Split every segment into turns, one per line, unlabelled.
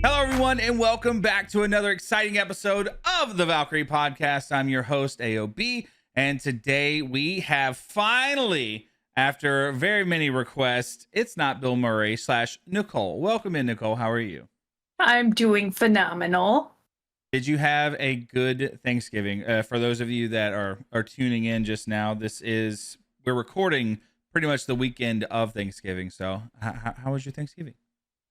Hello, everyone, and welcome back to another exciting episode of the Valkyrie podcast. I'm your host, AOB, and today we have finally, after very many requests, It's Not Bill Murray / Nicole. Welcome in, Nicole. How are you?
I'm doing phenomenal.
Did you have a good Thanksgiving? For those of you that are tuning in just now, we're recording pretty much the weekend of Thanksgiving. So how was your Thanksgiving?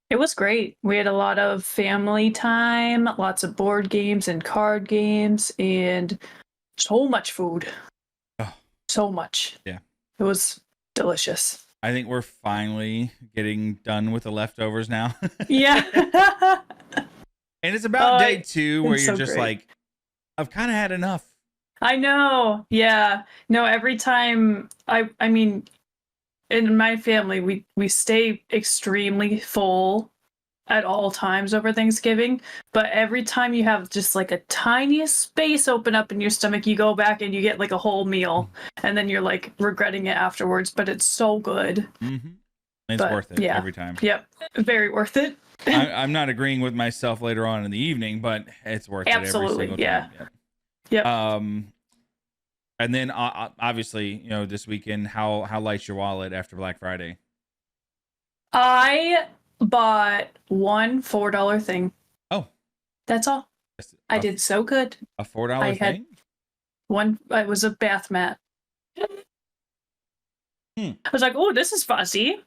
It was great. We had a lot of family time, lots of board games and card games, and so much food.
Oh,
so much.
yeah.
It was delicious.
I think we're finally getting done with the leftovers now.
Yeah.
And it's about day 2 where you're just
great.
like, I've kind of had enough.
I know. Yeah. No, every time I mean, in my family, we stay extremely full at all times over Thanksgiving, but every time you have just like a tiniest space open up in your stomach, you go back and you get like a whole meal, and then you're like regretting it afterwards, but it's so good.
Mm-hmm. It's worth it every time.
Yep. Very worth it.
I'm not agreeing with myself later on in the evening, but it's worth it every single time.
Yep.
And then obviously, this weekend, how light's your wallet after Black Friday?
I bought one $4 thing.
Oh,
that's all. I did so good.
A $4 thing?
It was a bath mat. I was like, oh, this is fussy.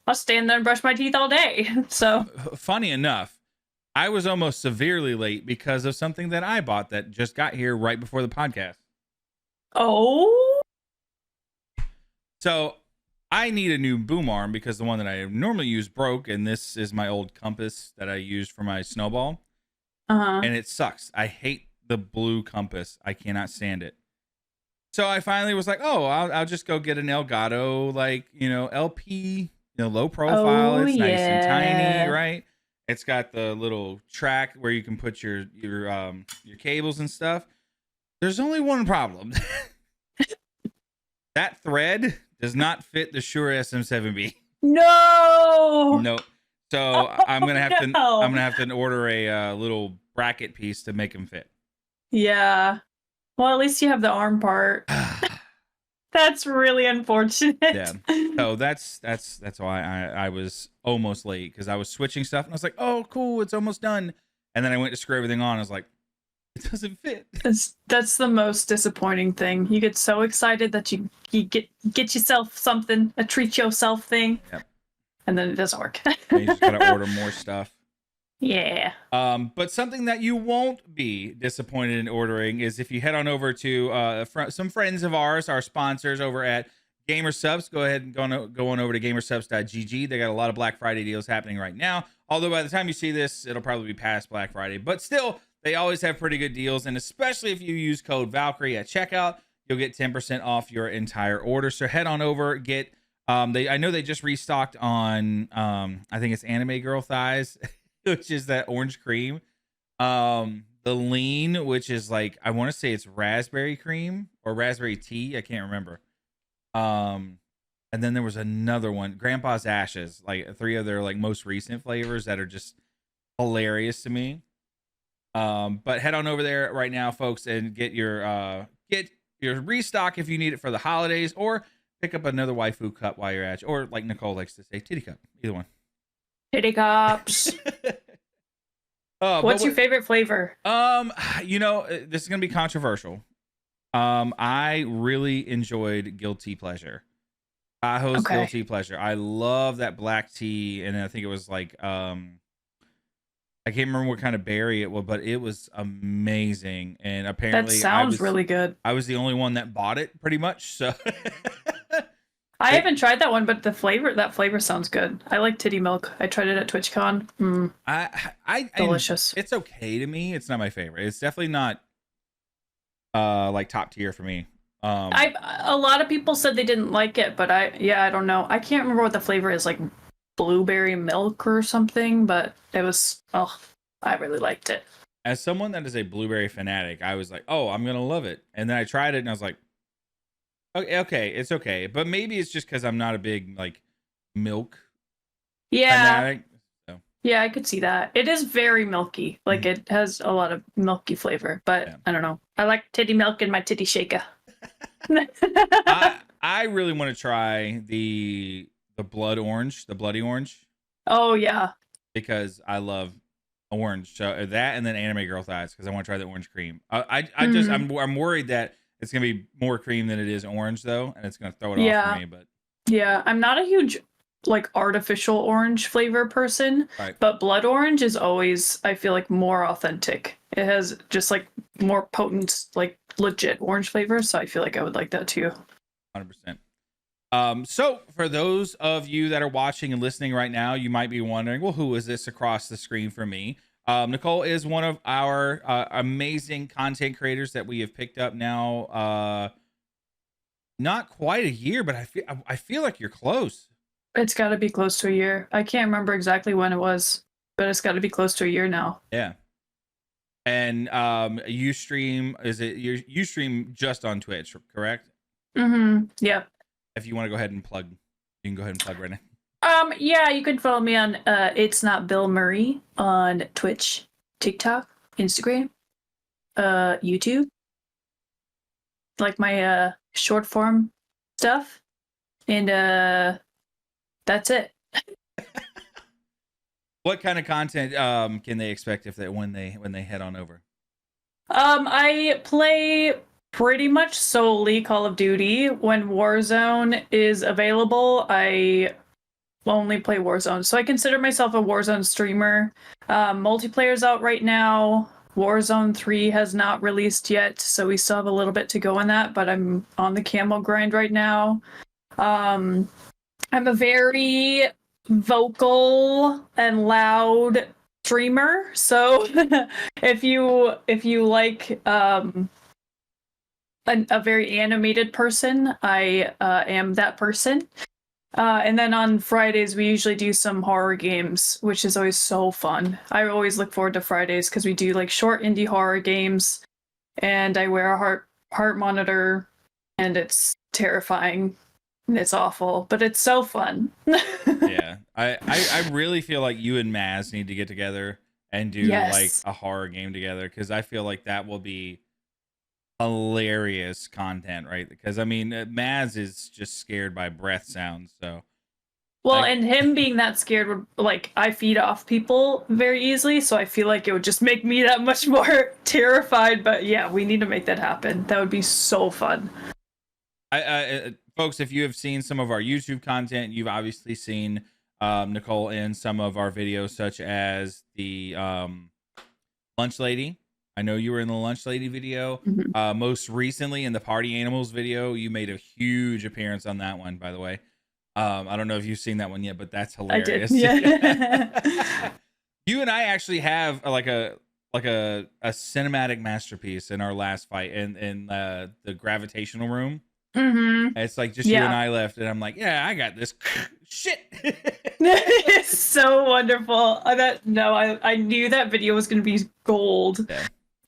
I'll stand there and brush my teeth all day. So
funny enough, I was almost severely late because of something that I bought that just got here right before the podcast.
Oh.
So I need a new boom arm because the one that I normally use broke, and this is my old compass that I used for my snowball. And it sucks. I hate the blue compass. I cannot stand it. So I finally was like, oh, I'll just go get an Elgato, LP, low profile. It's nice and tiny, right? It's got the little track where you can put your cables and stuff. There's only one problem. That thread does not fit the Shure SM7B.
No.
So I'm gonna have to order a little bracket piece to make them fit.
Yeah. Well, at least you have the arm part. That's really unfortunate.
Yeah. So that's why I was almost late, because I was switching stuff and I was like, oh, cool, it's almost done. And then I went to screw everything on. I was like, it doesn't fit.
That's the most disappointing thing. You get so excited that you get yourself something, a treat yourself thing.
Yep.
And then it doesn't work.
You just gotta order more stuff.
Yeah.
But something that you won't be disappointed in ordering is if you head on over to some friends of ours, our sponsors over at GamerSubs. Go ahead and go on over to gamersubs.gg. They got a lot of Black Friday deals happening right now. Although by the time you see this, it'll probably be past Black Friday. But still, they always have pretty good deals. And especially if you use code Valkyrie at checkout, you'll get 10% off your entire order. So head on over, get I know they just restocked on I think it's Anime Girl Thighs, which is that orange cream. The lean, which is like, I want to say it's raspberry cream or raspberry tea. I can't remember. And then there was another one, Grandpa's Ashes, like 3 of their like most recent flavors that are just hilarious to me. But head on over there right now, folks, and get your restock if you need it for the holidays, or pick up another waifu cup while you're at it, or like Nicole likes to say, titty cup. Either one.
Titty cups. What's your favorite flavor?
This is gonna be controversial. I really enjoyed Guilty Pleasure. Tahoe's Guilty Pleasure. I love that black tea, and I think it was like I can't remember what kind of berry it was, but it was amazing. And apparently,
that sounds really good.
I was the only one that bought it, pretty much. So
I haven't tried that one, but that flavor sounds good. I like titty milk. I tried it at TwitchCon. Delicious.
It's okay to me. It's not my favorite. It's definitely not like top tier for me.
A lot of people said they didn't like it, but I don't know. I can't remember what the flavor is, like blueberry milk or something, but it was, I really liked it.
As someone that is a blueberry fanatic, I was like, oh, I'm gonna love it. And then I tried it and I was like, okay, it's okay. But maybe it's just because I'm not a big like milk fanatic. So.
Yeah, I could see that. It is very milky. Like it has a lot of milky flavor, but I don't know. I like titty milk in my titty shaker.
I really want to try the bloody orange,
Oh yeah.
because I love orange. So that, and then anime girl thighs, because I want to try the orange cream. I'm worried that it's gonna be more cream than it is orange though, and it's gonna throw it off for me. But
yeah, I'm not a huge like artificial orange flavor person,
right.
but blood orange is always, I feel like, more authentic. It has just like more potent, like legit orange flavor, so I feel like I would like that too.
100%. So for those of you that are watching and listening right now, you might be wondering, well, who is this across the screen from me? Nicole is one of our amazing content creators that we have picked up now. Not quite a year, but I feel like you're close.
It's got to be close to a year. I can't remember exactly when it was, but it's got to be close to a year now.
Yeah. And you stream, you stream just on Twitch, correct?
Yeah.
If you want to go ahead and plug, you can go ahead and plug right now.
Yeah, you can follow me on ITSNOTBILLMURRAY on Twitch, TikTok, Instagram, YouTube. Like my short form stuff. And that's it.
What kind of content can they expect when they head on over?
I play pretty much solely Call of Duty. When Warzone is available, I only play Warzone. So I consider myself a Warzone streamer. Multiplayer's out right now. Warzone 3 has not released yet, so we still have a little bit to go on that, but I'm on the camo grind right now. I'm a very vocal and loud streamer, so if you like a very animated person, I am that person. And then on Fridays, we usually do some horror games, which is always so fun. I always look forward to Fridays because we do like short indie horror games, and I wear a heart monitor, and it's terrifying. It's awful, but it's so fun.
Yeah, I really feel like you and Maz need to get together and do like a horror game together, because I feel like that will be hilarious content, right? Because I mean, Maz is just scared by breath sounds, so.
Well, and him being that scared would, like, I feed off people very easily, so I feel like it would just make me that much more terrified. But yeah, we need to make that happen. That would be so fun.
Folks, if you have seen some of our YouTube content, you've obviously seen Nicole in some of our videos, such as the Lunch Lady. I know you were in the Lunch Lady video. Most recently in the Party Animals video, you made a huge appearance on that one, by the way. I don't know if you've seen that one yet, but that's hilarious.
I did. Yeah.
You and I actually have a cinematic masterpiece in our last fight in the gravitational room. It's like just you and I left, and I'm like, yeah, I got this. Shit.
It's so wonderful. I knew that video was going to be gold,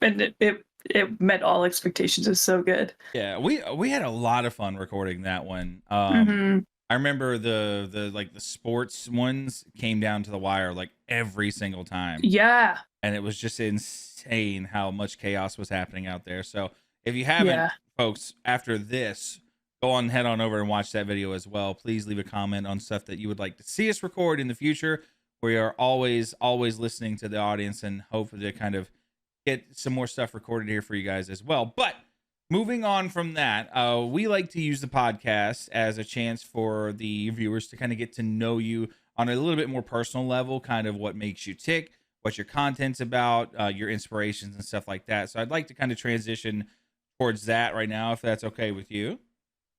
and it met all expectations. It's so good.
Yeah, we had a lot of fun recording that one. I remember the sports ones came down to the wire like every single time.
Yeah.
And it was just insane how much chaos was happening out there. So if you haven't, folks, after this, go on, head on over and watch that video as well. Please leave a comment on stuff that you would like to see us record in the future. We are always listening to the audience and hope to kind of get some more stuff recorded here for you guys as well. But moving on from that, we like to use the podcast as a chance for the viewers to kind of get to know you on a little bit more personal level, kind of what makes you tick, what your content's about, your inspirations and stuff like that. So I'd like to kind of transition towards that right now, if that's okay with you.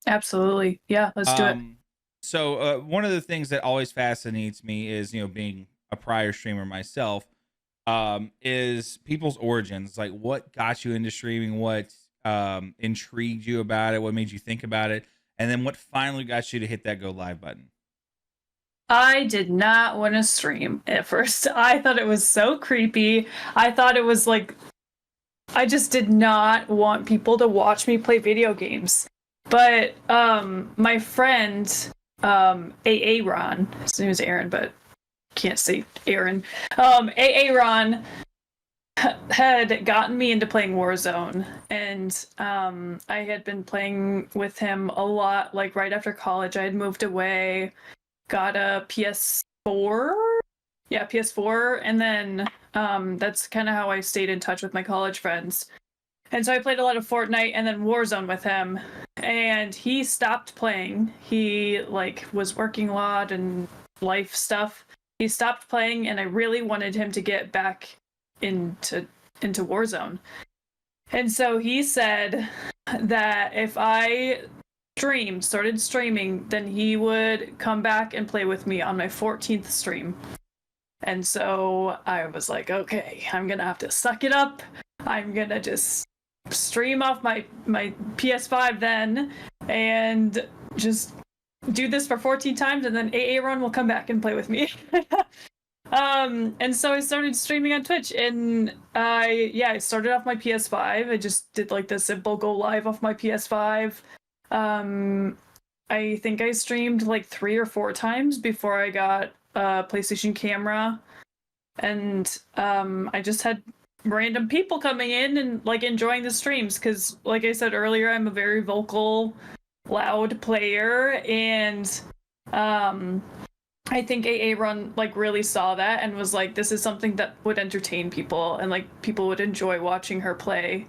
Absolutely. Yeah, let's do it.
So one of the things that always fascinates me is, being a prior streamer myself, is people's origins. Like, what got you into streaming? What intrigued you about it? What made you think about it? And then what finally got you to hit that go live button?
I did not want to stream at first. I thought it was so creepy. I thought it was like, I just did not want people to watch me play video games. But my friend, Aaron, his name is Aaron, but can't say Aaron. Aaron had gotten me into playing Warzone, and I had been playing with him a lot. Like right after college, I had moved away, got a PS4. Yeah, PS4, and then that's kind of how I stayed in touch with my college friends. And so I played a lot of Fortnite and then Warzone with him, and he stopped playing. He like was working a lot and life stuff. He stopped playing, and I really wanted him to get back into Warzone. And so he said that if I started streaming, then he would come back and play with me on my 14th stream. And so I was like, okay, I'm gonna have to suck it up. I'm gonna just stream off my PS5 then, and just do this for 14 times, and then Aaron will come back and play with me. And so I started streaming on Twitch, and I started off my PS5. I just did like the simple go live off my PS5. I think I streamed like 3 or 4 times before I got a PlayStation camera, and I just had random people coming in and like enjoying the streams, because like I said earlier, I'm a very vocal, loud player, and I think Aaron like really saw that and was like, this is something that would entertain people, and like people would enjoy watching her play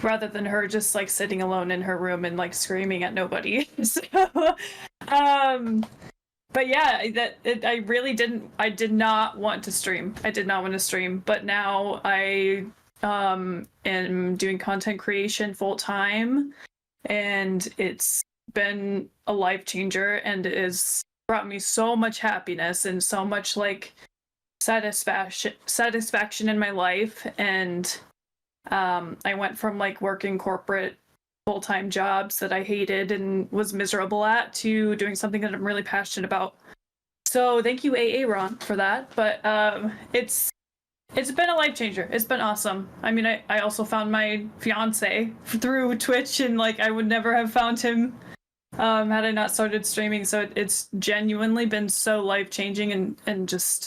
rather than her just like sitting alone in her room and like screaming at nobody. So but yeah, I did not want to stream. I did not want to stream, but now I am doing content creation full time, and it's been a life changer, and it has brought me so much happiness and so much like satisfaction in my life. And I went from like working corporate full-time jobs that I hated and was miserable at to doing something that I'm really passionate about. So thank you, Aaron, for that. But it's been a life changer. It's been awesome. I mean, I also found my fiance through Twitch, and like I would never have found him had I not started streaming. So it's genuinely been so life-changing and just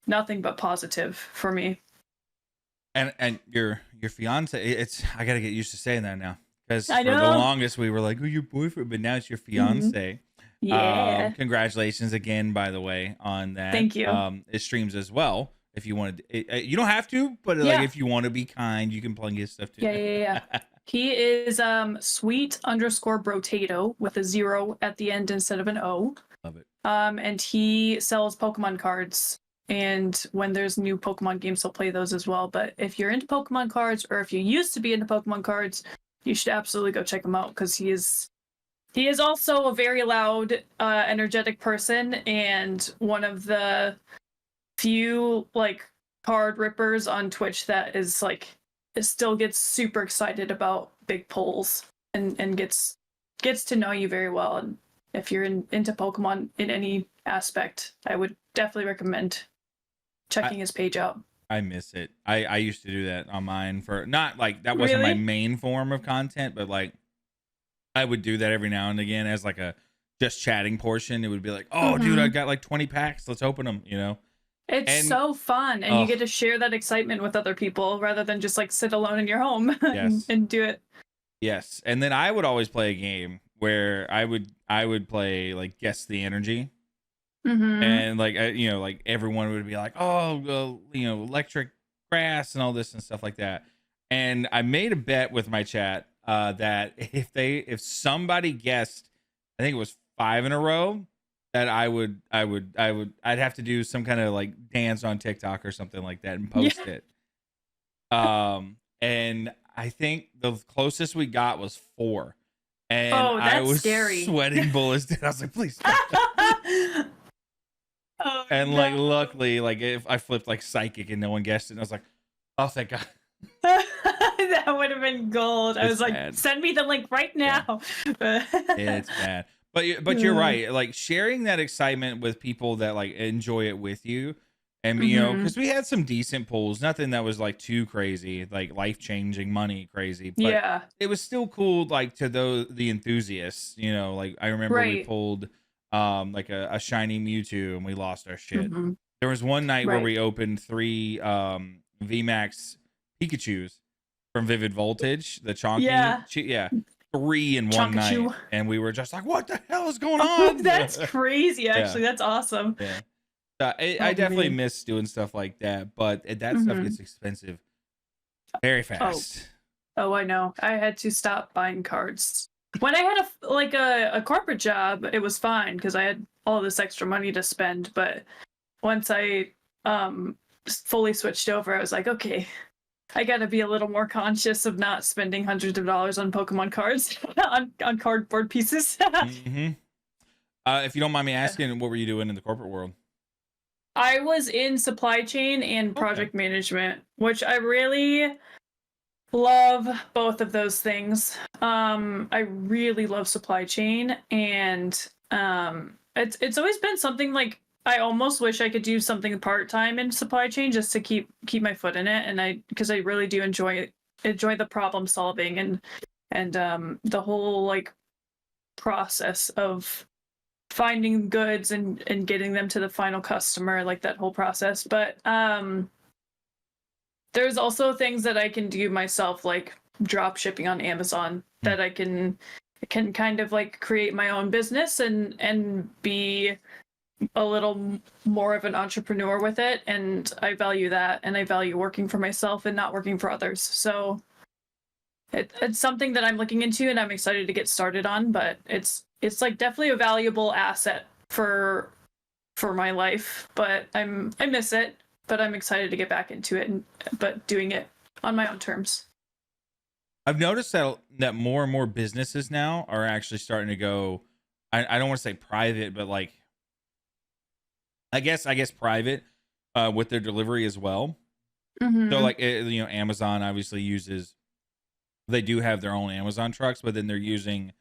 nothing but positive for me.
And your fiance, I gotta get used to saying that now, because for
I
the
know.
longest we were like, oh, your boyfriend, but now it's your fiance.
Yeah.
Congratulations again, by the way, on that.
Thank you.
It streams as well. If you want to, you don't have to, but like if you want to be kind, you can plug his stuff too.
Yeah. He is sweet_brotato with a 0 at the end instead of an O.
Love it.
And he sells Pokemon cards. And when there's new Pokemon games, he'll play those as well. But if you're into Pokemon cards, or if you used to be into Pokemon cards, you should absolutely go check him out, because he is also a very loud, energetic person, and one of the few like card rippers on Twitch that is like still gets super excited about big pulls and gets to know you very well. And if you're into Pokemon in any aspect, I would definitely recommend checking his page out.
I miss it. I used to do that on mine, for not like that wasn't my main form of content, but like I would do that every now and again as like a just chatting portion. It would be like, oh, dude, I got like 20 packs. Let's open them, you know?
It's so fun, and you get to share that excitement with other people rather than just like sit alone in your home and do it.
Yes. And then I would always play a game where I would play like Guess the Energy. And like like everyone would be like, oh, electric grass and all this and stuff like that. And I made a bet with my chat that if somebody guessed, I think it was 5 in a row, that I'd have to do some kind of like dance on TikTok or something like that and post it. And I think the closest we got was 4. And I was scary. Sweating bullets. I was like, please stop. And like luckily, like if I flipped like psychic and no one guessed it, and I was like, oh, thank God.
That would have been gold. I was like,
bad.
Send me the link right now.
It's bad. But you're right. Like sharing that excitement with people that like enjoy it with you. And because we had some decent pulls, nothing that was like too crazy, like life-changing money crazy. But it was still cool, like to the enthusiasts, like I remember we pulled like a shiny Mewtwo and we lost our shit. There was one night where
Right.
we opened 3 VMAX Pikachus from Vivid Voltage, the chonky.
Yeah.
Yeah. 3 in one night.
Chonkachu.
And we were just like, what the hell is going
Oh,
on?
that's crazy.
Yeah.
Actually, that's awesome.
Yeah. I
Oh,
definitely
man.
miss doing stuff like that, but that stuff
Mhm.
gets expensive very fast.
Oh, I know. I had to stop buying cards. When I had a corporate job, it was fine because I had all this extra money to spend. But once I fully switched over, I was like, okay, I gotta be a little more conscious of not spending hundreds of dollars on Pokemon cards on cardboard pieces.
Mm-hmm. If you don't mind me asking, what were you doing in the corporate world?
I was in supply chain and project management, which I really love both of those things. I really love supply chain, and it's always been something like I almost wish I could do something part time in supply chain just to keep my foot in it, and because I really do enjoy the problem solving and the whole like process of finding goods and getting them to the final customer, like that whole process. But there's also things that I can do myself, like drop shipping on Amazon, that I can kind of like create my own business and be a little more of an entrepreneur with it. And I value that, and I value working for myself and not working for others. So it's something that I'm looking into and I'm excited to get started on, but it's like definitely a valuable asset for my life, but I miss it, but I'm excited to get back into it, but doing it on my own terms.
I've noticed that more and more businesses now are actually starting to go, I don't want to say private, but like I guess private with their delivery as well.
Mm-hmm.
So like Amazon obviously they do have their own Amazon trucks, but then they're using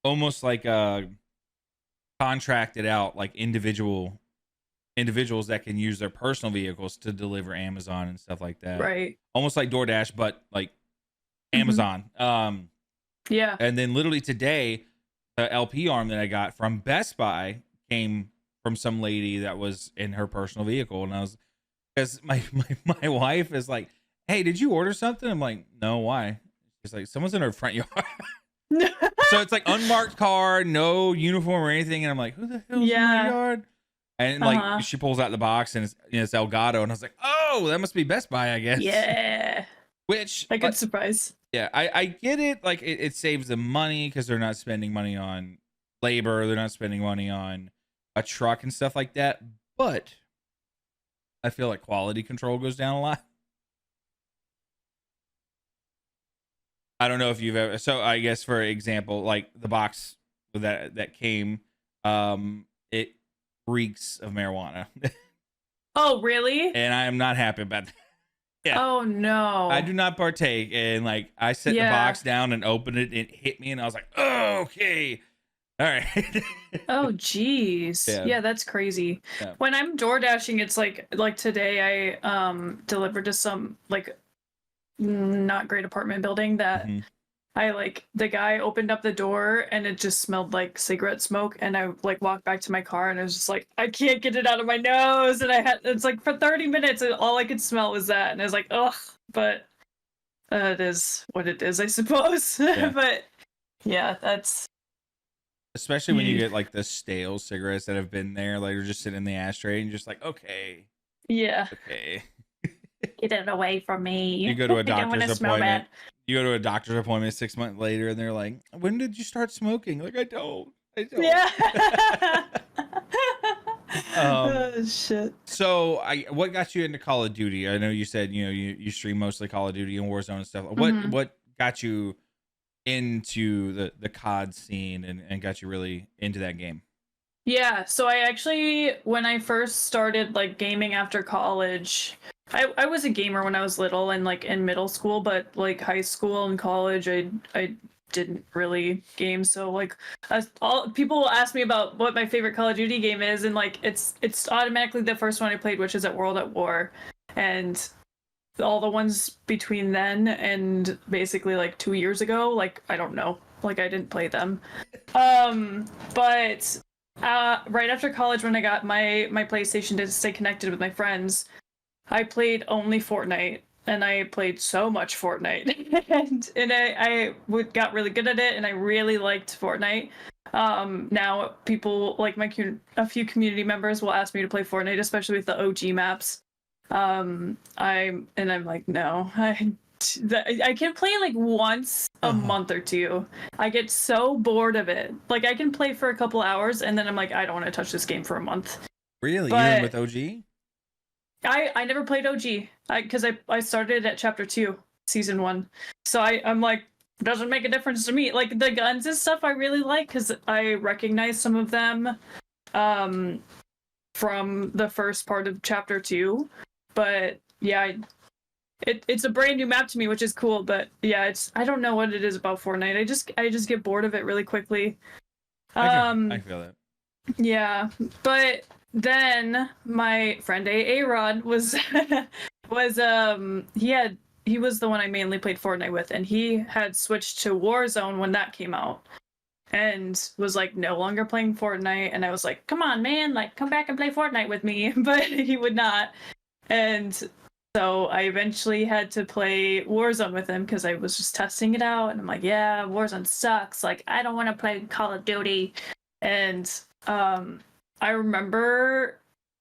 almost like contracted out like individuals that can use their personal vehicles to deliver Amazon and stuff like that.
Right.
Almost like DoorDash, but like Amazon.
Yeah.
And then literally today, the LP arm that I got from Best Buy came from some lady that was in her personal vehicle, and I was, because my wife is like, "Hey, did you order something?" I'm like, "No, why?" She's like, "Someone's in her front yard." So it's like unmarked car, no uniform or anything, and I'm like, "Who the hell's in my yard?" And like she pulls out the box and it's Elgato, and I was like, "Oh, that must be Best Buy, I guess."
Yeah.
Which
a good surprise.
Yeah, I get it. Like it saves them money because they're not spending money on labor, they're not spending money on a truck and stuff like that. But I feel like quality control goes down a lot. I don't know if you've ever. So I guess for example, like the box that came, it reeks of marijuana.
Oh, really?
And I am not happy about that. Yeah.
Oh no.
I do not partake. And like I set the box down and opened it, it hit me, and I was like, "Oh, okay, all right."
Oh geez. Yeah, that's crazy.
Yeah.
When I'm door dashing, it's like today I delivered to some like not great apartment building that I like, the guy opened up the door and it just smelled like cigarette smoke, and I like walked back to my car and I was just like, I can't get it out of my nose, and it's like for 30 minutes and all I could smell was that, and I was like, ugh. But it is what it is, I suppose.
Yeah.
But yeah, that's
especially when you get like the stale cigarettes that have been there, like they're just sitting in the ashtray, and you're just like, okay,
get it away from me.
You go to a doctor's appointment. You go to a doctor's appointment 6 months later, and they're like, "When did you start smoking?" Like, I don't.
Yeah.
Oh
shit.
So, what got you into Call of Duty? I know you said you stream mostly Call of Duty and Warzone and stuff. What got you into the COD scene and got you really into that game?
Yeah, so I actually, when I first started like gaming after college, I was a gamer when I was little and like in middle school, but like high school and college, I didn't really game. So like, all people will ask me about what my favorite Call of Duty game is, and like it's automatically the first one I played, which is at World at War, and all the ones between then and basically like 2 years ago, like I don't know, like I didn't play them, but Right after college, when I got my PlayStation to stay connected with my friends, I played only Fortnite, and I played so much Fortnite, and got really good at it, and I really liked Fortnite. Now people like a few community members will ask me to play Fortnite, especially with the OG maps. I'm like, no, I can play like once a month or two. I get so bored of it. Like I can play for a couple hours and then I'm like, I don't want to touch this game for a month.
Really?
But
Even with OG?
I never played OG because I started at chapter 2, season 1. So I'm like, doesn't make a difference to me. Like the guns and stuff I really like because I recognize some of them from the first part of chapter 2. But yeah, it's a brand new map to me, which is cool. But yeah, I don't know what it is about Fortnite. I just get bored of it really quickly.
I feel it.
Yeah, but then my friend A-Rod was he was the one I mainly played Fortnite with, and he had switched to Warzone when that came out and was like no longer playing Fortnite, and I was like, come on man, like come back and play Fortnite with me. But he would not. And so I eventually had to play Warzone with him because I was just testing it out, and I'm like, yeah, Warzone sucks, like I don't want to play Call of Duty. And I remember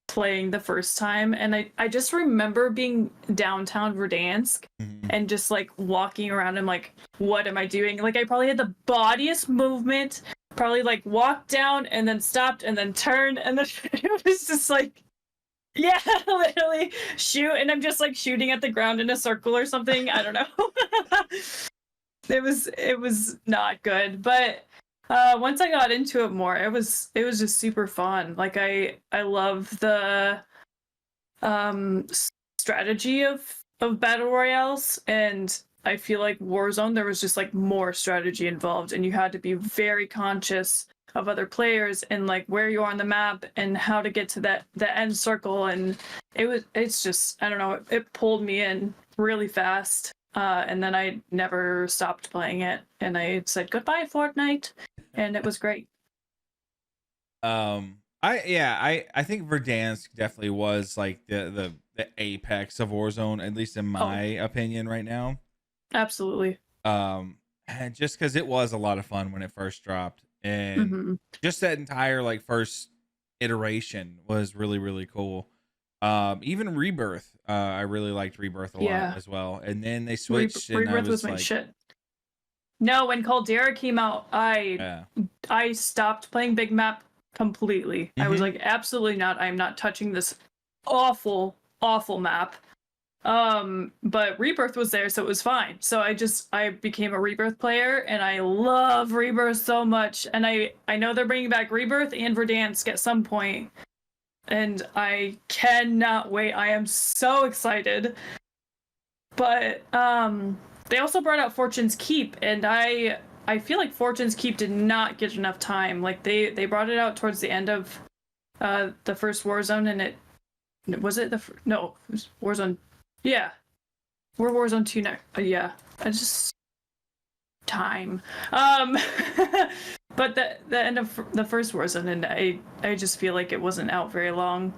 playing the first time, and I just remember being downtown Verdansk and just like walking around and like, what am I doing? Like I probably had the bodiest movement, probably like walked down and then stopped and then turned, and then it was just like, yeah, literally shoot, and I'm just like shooting at the ground in a circle or something. I don't know. It was not good, but once I got into it more, it was just super fun. Like I love the strategy of battle royales, and I feel like Warzone there was just like more strategy involved, and you had to be very conscious of other players and like where you are on the map and how to get to the end circle. And it's just, I don't know, it pulled me in really fast. And then I never stopped playing it, and I said goodbye Fortnite, and it was great.
I think Verdansk definitely was like the apex of Warzone, at least in my opinion right now.
Absolutely.
And just because it was a lot of fun when it first dropped, and just that entire like first iteration was really really cool. Even Rebirth, I really liked Rebirth a lot as well. And then they switched, and
Rebirth was my
like,
shit. No, when Caldera came out, I stopped playing Big Map completely. I was like, absolutely not. I'm not touching this awful map. But Rebirth was there, so it was fine. So I became a Rebirth player, and I love Rebirth so much. And I know they're bringing back Rebirth and Verdansk at some point, and I cannot wait. I am so excited. But they also brought out Fortune's Keep, and I feel like Fortune's Keep did not get enough time. Like they brought it out towards the end of the first Warzone, and it was Warzone. Yeah, we're Warzone 2 now. Yeah, I just time. But the end of the first Warzone, and I just feel like it wasn't out very long.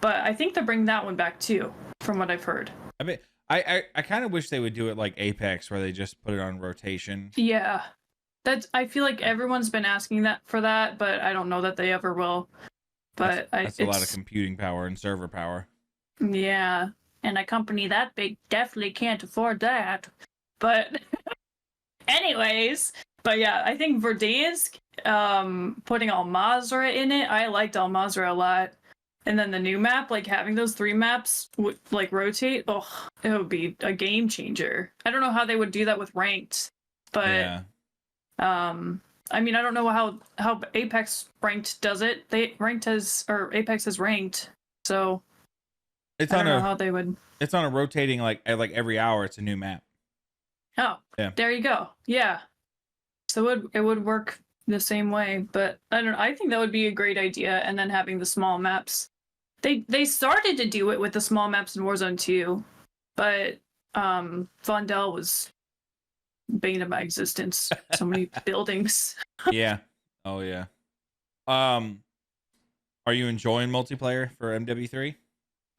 But I think they're bringing that one back too, from what I've heard.
I mean, I kind of wish they would do it like Apex, where they just put it on rotation.
Yeah, I feel like everyone's been asking that, but I don't know that they ever will. But
that's a lot of computing power and server power.
Yeah, and a company that big definitely can't afford that. But anyways, but yeah, I think Verdansk, putting Al-Mazrah in it, I liked Al-Mazrah a lot. And then the new map, like having those 3 maps would like rotate, it would be a game changer. I don't know how they would do that with ranked, but I mean, I don't know how Apex ranked does it. Apex has ranked, so I don't know how they would.
It's on a rotating like every hour. It's a new map.
Oh, yeah. There you go. Yeah, so it would work the same way, but I don't know. I think that would be a great idea. And then having the small maps, they started to do it with the small maps in Warzone 2, but Vondel was bane of my existence. So many buildings.
Yeah. Oh yeah. Are you enjoying multiplayer for MW3?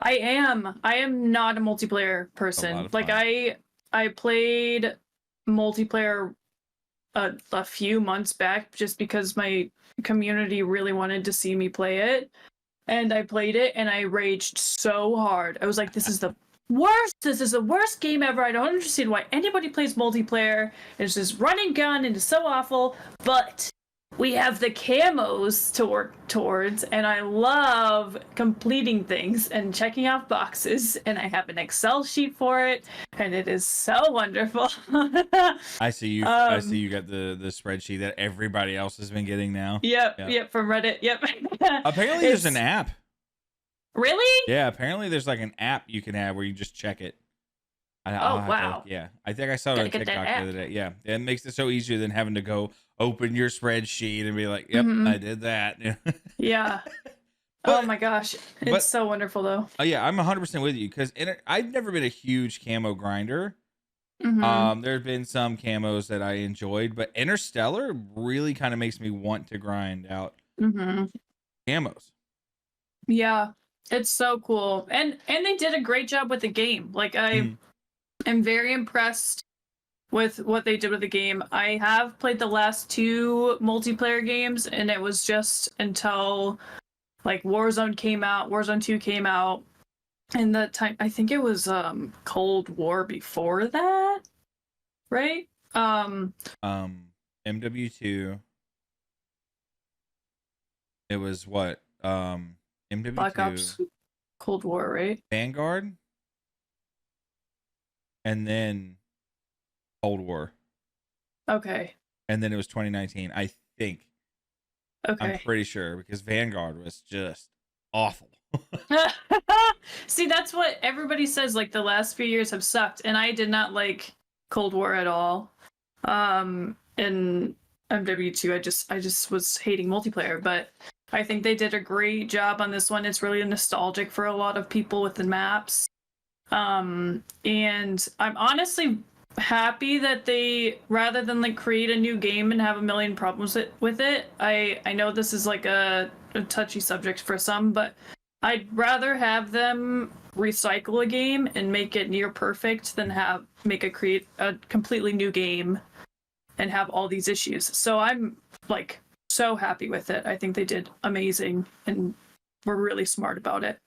I am. I am not a multiplayer
A lot
person.
of
Like
fun.
I played multiplayer a few months back just because my community really wanted to see me play it. And I played it and I raged so hard. I was like, this is the worst. This is the worst game ever. I don't understand why anybody plays multiplayer. It's just run and gun and it's so awful. But we have the camos to work towards, and I love completing things and checking off boxes. And I have an Excel sheet for it, and it is so wonderful.
I see you. I see you got the spreadsheet that everybody else has been getting now.
Yep, from Reddit. Yep.
Apparently, there's an app.
Really?
Yeah, apparently there's like an app you can have where you just check it.
Wow.
Yeah, I think I saw it on TikTok the other day. Yeah, it makes it so easier than having to go open your spreadsheet and be like, "Yep, I did that."
Yeah. Oh my gosh, it's so wonderful though.
Oh yeah, I'm 100% with you because I've never been a huge camo grinder. There's been some camos that I enjoyed, but Interstellar really kind of makes me want to grind out camos.
Yeah, it's so cool, and they did a great job with the game. Like I am very impressed with what they did with the game. I have played the last 2 multiplayer games, and it was just until like Warzone 2 came out, and the time I think it was Cold War before that, right?
MW2. It was what? MW2.
Black Ops Cold War, right?
Vanguard. And then Cold War.
Okay.
And then it was 2019, I think.
Okay.
I'm pretty sure because Vanguard was just awful.
See, that's what everybody says. Like the last few years have sucked, and I did not like Cold War at all. In MW2, I just was hating multiplayer, but I think they did a great job on this one. It's really nostalgic for a lot of people with the maps. And I'm honestly happy that they, rather than like create a new game and have a million problems with it, I know this is like a touchy subject for some, but I'd rather have them recycle a game and make it near perfect than create a completely new game and have all these issues. So I'm like so happy with it. I think they did amazing and were really smart about it.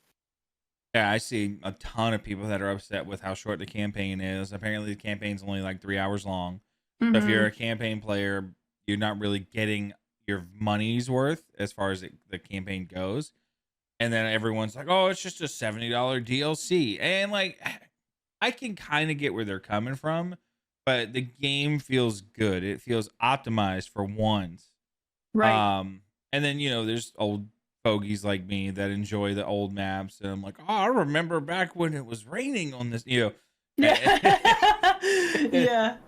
Yeah, I see a ton of people that are upset with how short the campaign is. Apparently, the campaign's only like 3 hours long. So if you're a campaign player, you're not really getting your money's worth as far as the campaign goes. And then everyone's like, "Oh, it's just a $70 DLC," and like, I can kind of get where they're coming from, but the game feels good. It feels optimized for once.
Right.
And then there's old fogies like me that enjoy the old maps, and I'm like, "Oh, I remember back when it was raining on this,"
Yeah. Yeah.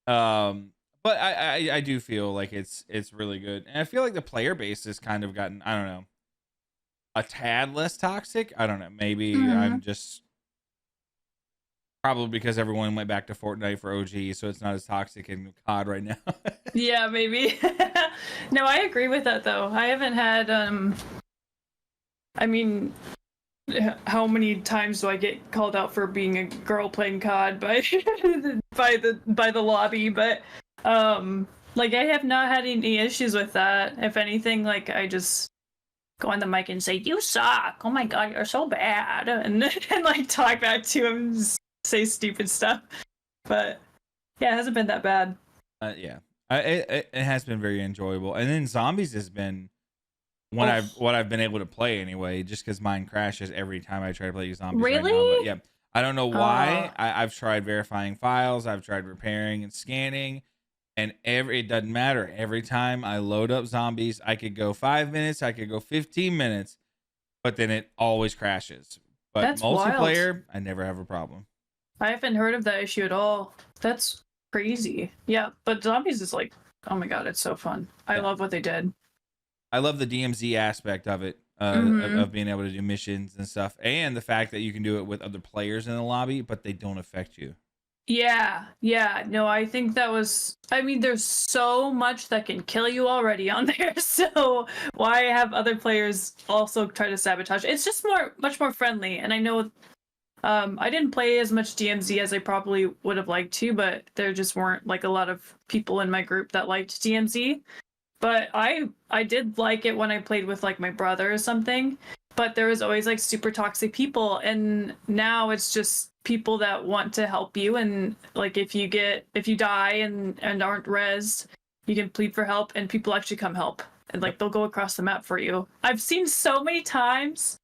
But I do feel like it's really good, and I feel like the player base has kind of gotten, I don't know, a tad less toxic. I don't know. Maybe I'm just probably because everyone went back to Fortnite for OG, so it's not as toxic in COD right now.
Yeah, maybe. No, I agree with that though. I haven't had I mean, how many times do I get called out for being a girl playing COD by by the lobby? But like I have not had any issues with that. If anything, like I just go on the mic and say, "You suck. Oh my god, you're so bad," and like talk back to him, and say stupid stuff. But yeah, it hasn't been that bad.
Yeah, it has been very enjoyable, and then zombies has been what I've been able to play anyway, just because mine crashes every time I try to play zombies.
Really?
Right now, but yeah, I don't know why. I've tried verifying files, I've tried repairing and scanning, and it doesn't matter. Every time I load up zombies, I could go 5 minutes, I could go 15 minutes, but then it always crashes. But
That's
multiplayer,
wild.
I never have a problem.
I haven't heard of that issue at all. That's crazy. Yeah, but zombies is like, oh my god, it's so fun. I love what they did.
I love the DMZ aspect of it, of being able to do missions and stuff, and the fact that you can do it with other players in the lobby, but they don't affect you.
Yeah. No, I think that was. I mean, there's so much that can kill you already on there. So why have other players also try to sabotage? It's just much more friendly. And I know, I didn't play as much DMZ as I probably would have liked to, but there just weren't like a lot of people in my group that liked DMZ. But I did like it when I played with like my brother or something. But there was always like super toxic people, and now it's just people that want to help you. And like if you die and aren't rezzed, you can plead for help, and people actually come help, and like they'll go across the map for you. I've seen so many times,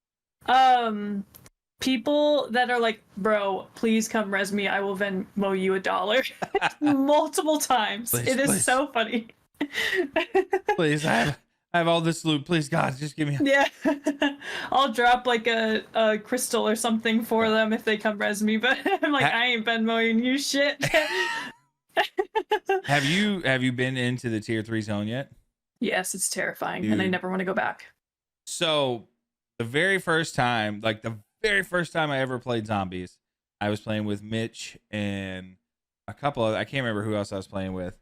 people that are like, bro, please come res me. I will Venmo you $1. Multiple times.
Please,
It is
please.
so funny.
Please, I have all this loot. Please, God, just give me.
Yeah. I'll drop like a crystal or something for them if they come res me, but I'm like, I ain't Venmoing you shit.
Have you been into the tier 3 zone yet?
Yes, it's terrifying,
Dude.
and I never want to go back.
So the very first time I ever played zombies, I was playing with Mitch and a couple of, I can't remember who else I was playing with,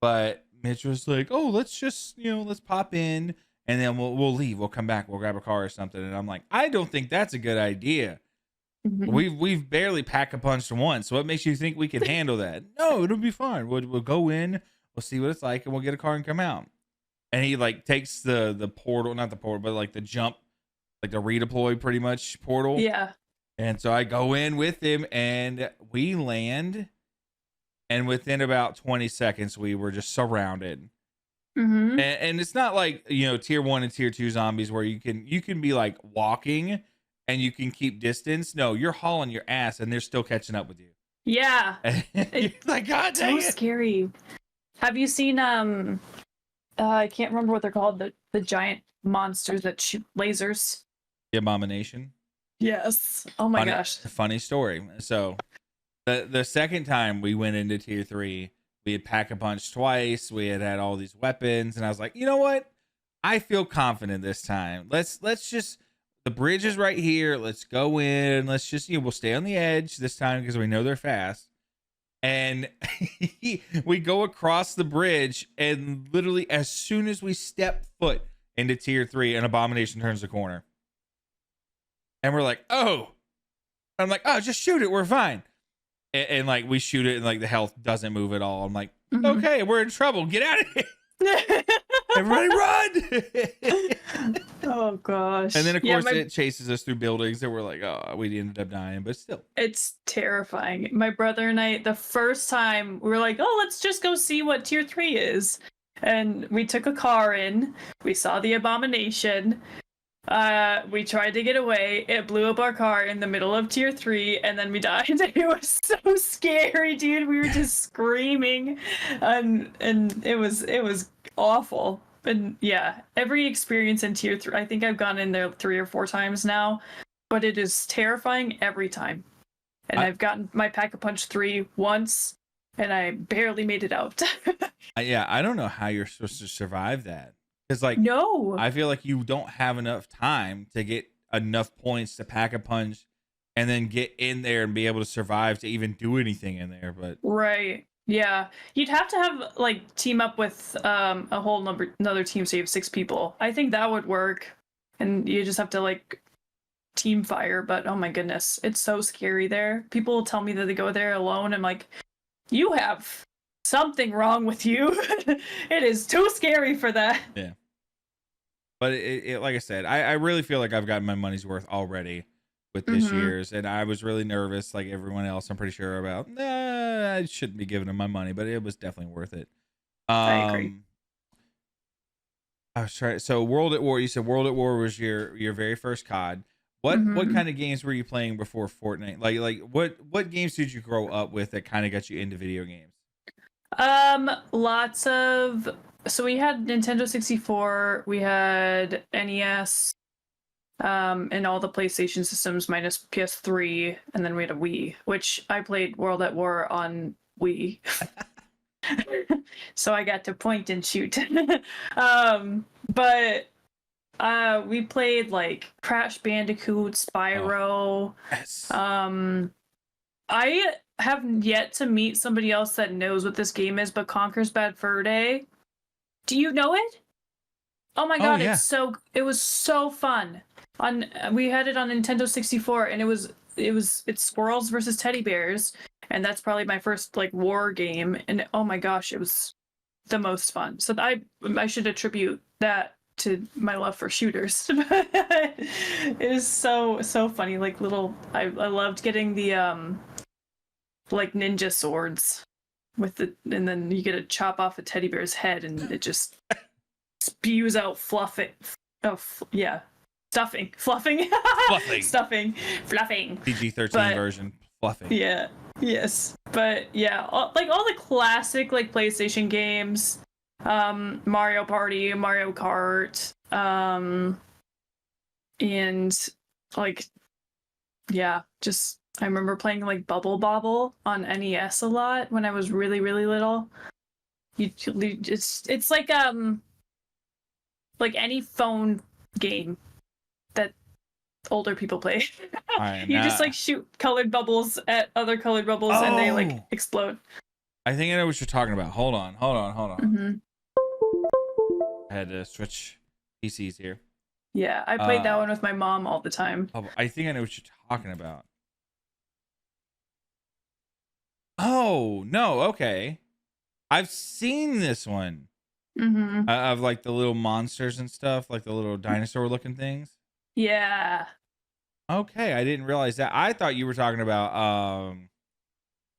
but Mitch was like, "Oh, let's just, let's pop in and then we'll leave. We'll come back. We'll grab a car or something." And I'm like, "I don't think that's a good idea. We've barely pack a punched once. What makes you think we can handle that?" "No, it'll be fine. We'll go in, we'll see what it's like, and we'll get a car and come out." And he like takes the portal, not the portal, but like the jump, like the redeploy pretty much portal.
Yeah.
And so I go in with him and we land. And within about 20 seconds, we were just surrounded. And it's not like, tier 1 and tier 2 zombies where you can be like walking and you can keep distance. No, you're hauling your ass and they're still catching up with you.
Yeah.
You're like, God dang
So
it.
scary. Have you seen I can't remember what they're called, the giant monsters that shoot lasers?
The Abomination.
Yes. Oh my gosh.
Funny story. So the second time we went into tier 3, we had pack a punch twice. We had all these weapons, and I was like, you know what? I feel confident this time. Let's just, the bridge is right here. Let's go in. Let's just, we'll stay on the edge this time because we know they're fast. And we go across the bridge, and literally as soon as we step foot into tier 3, an Abomination turns the corner. And we're like, oh. I'm like, oh, just shoot it. We're fine. And like we shoot it and like the health doesn't move at all. I'm like, okay, we're in trouble. Get out of here. Everybody run.
Oh gosh.
And then of course it chases us through buildings and we're like, oh, we ended up dying, but still.
It's terrifying. My brother and I, the first time we were like, oh, let's just go see what tier 3 is. And we took a car in, we saw the Abomination. We tried to get away. It blew up our car in the middle of tier 3, and then we died. It was so scary, dude. We were just screaming, and it was awful. And yeah, every experience in tier 3, I think I've gone in there 3 or 4 times now, but it is terrifying every time. And I've gotten my Pack-a-Punch 3 once, and I barely made it out.
Yeah, I don't know how you're supposed to survive that. Because like,
no,
I feel like you don't have enough time to get enough points to pack a punch and then get in there and be able to survive to even do anything in there. But
right, yeah, you'd have to have like team up with a whole another team, so you have 6 people. I think that would work, and you just have to like team fire. But oh my goodness, it's so scary there. People will tell me that they go there alone. I'm like, you have something wrong with you. It is too scary for that.
Yeah. But it like I said, I really feel like I've gotten my money's worth already with this year's, and I was really nervous, like everyone else. I'm pretty sure about. I shouldn't be giving them my money, but it was definitely worth it.
I agree.
I was trying. So World at War. You said World at War was your very first COD. What kind of games were you playing before Fortnite? Like what games did you grow up with that kind of got you into video games?
Lots of. So we had Nintendo 64, we had NES, and all the PlayStation systems minus PS3, and then we had a Wii, which I played World at War on Wii. So I got to point and shoot. But we played like Crash Bandicoot, Spyro.
Yes.
have yet to meet somebody else that knows what this game is, but Conker's Bad Fur Day. Do you know it? Oh my god,
yeah.
it was so fun. We had it on Nintendo 64, and it's squirrels versus teddy bears, and that's probably my first like war game, and oh my gosh, it was the most fun. So I should attribute that to my love for shooters. It is so funny. Like I loved getting the like ninja swords and then you get to chop off a teddy bear's head, and it just spews out fluffing. Stuffing. Fluffing. Stuffing. Fluffing.
PG-13 version. Fluffing.
Yeah. Yes. But yeah, all the classic like PlayStation games, Mario Party, Mario Kart, and like, yeah, just I remember playing like Bubble Bobble on NES a lot when I was really, really little. It's like any phone game that older people play. You just like shoot colored bubbles at other colored bubbles, and they like explode.
I think I know what you're talking about. Hold on.
Mm-hmm.
I had to switch PCs here.
Yeah, I played that one with my mom all the time.
I think I know what you're talking about. Oh, no, okay. I've seen this one.
Mm-hmm.
Of like the little monsters and stuff, like the little dinosaur looking things.
Yeah.
Okay, I didn't realize that. I thought you were talking about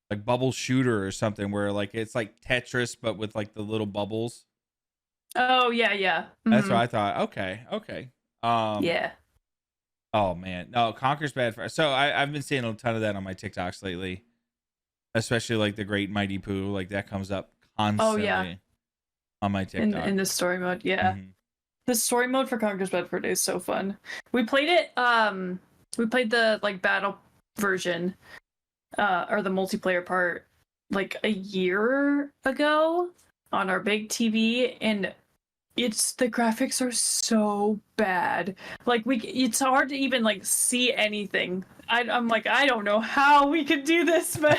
like Bubble Shooter or something, where like it's like Tetris but with like the little bubbles.
Oh yeah, yeah. Mm-hmm.
That's what I thought. Okay.
Yeah.
Oh man, no, Conker's Bad Fur. So I've been seeing a ton of that on my TikToks lately, especially like the Great Mighty Pooh. Like that comes up constantly.
Oh yeah.
On my TikTok.
In the story mode, yeah. Mm-hmm. The story mode for Conker's Bad Fur Day is so fun. We played it. We played the like battle version, or the multiplayer part, like a year ago on our big TV, and the graphics are so bad. Like it's hard to even like see anything. I'm like, I don't know how we could do this, but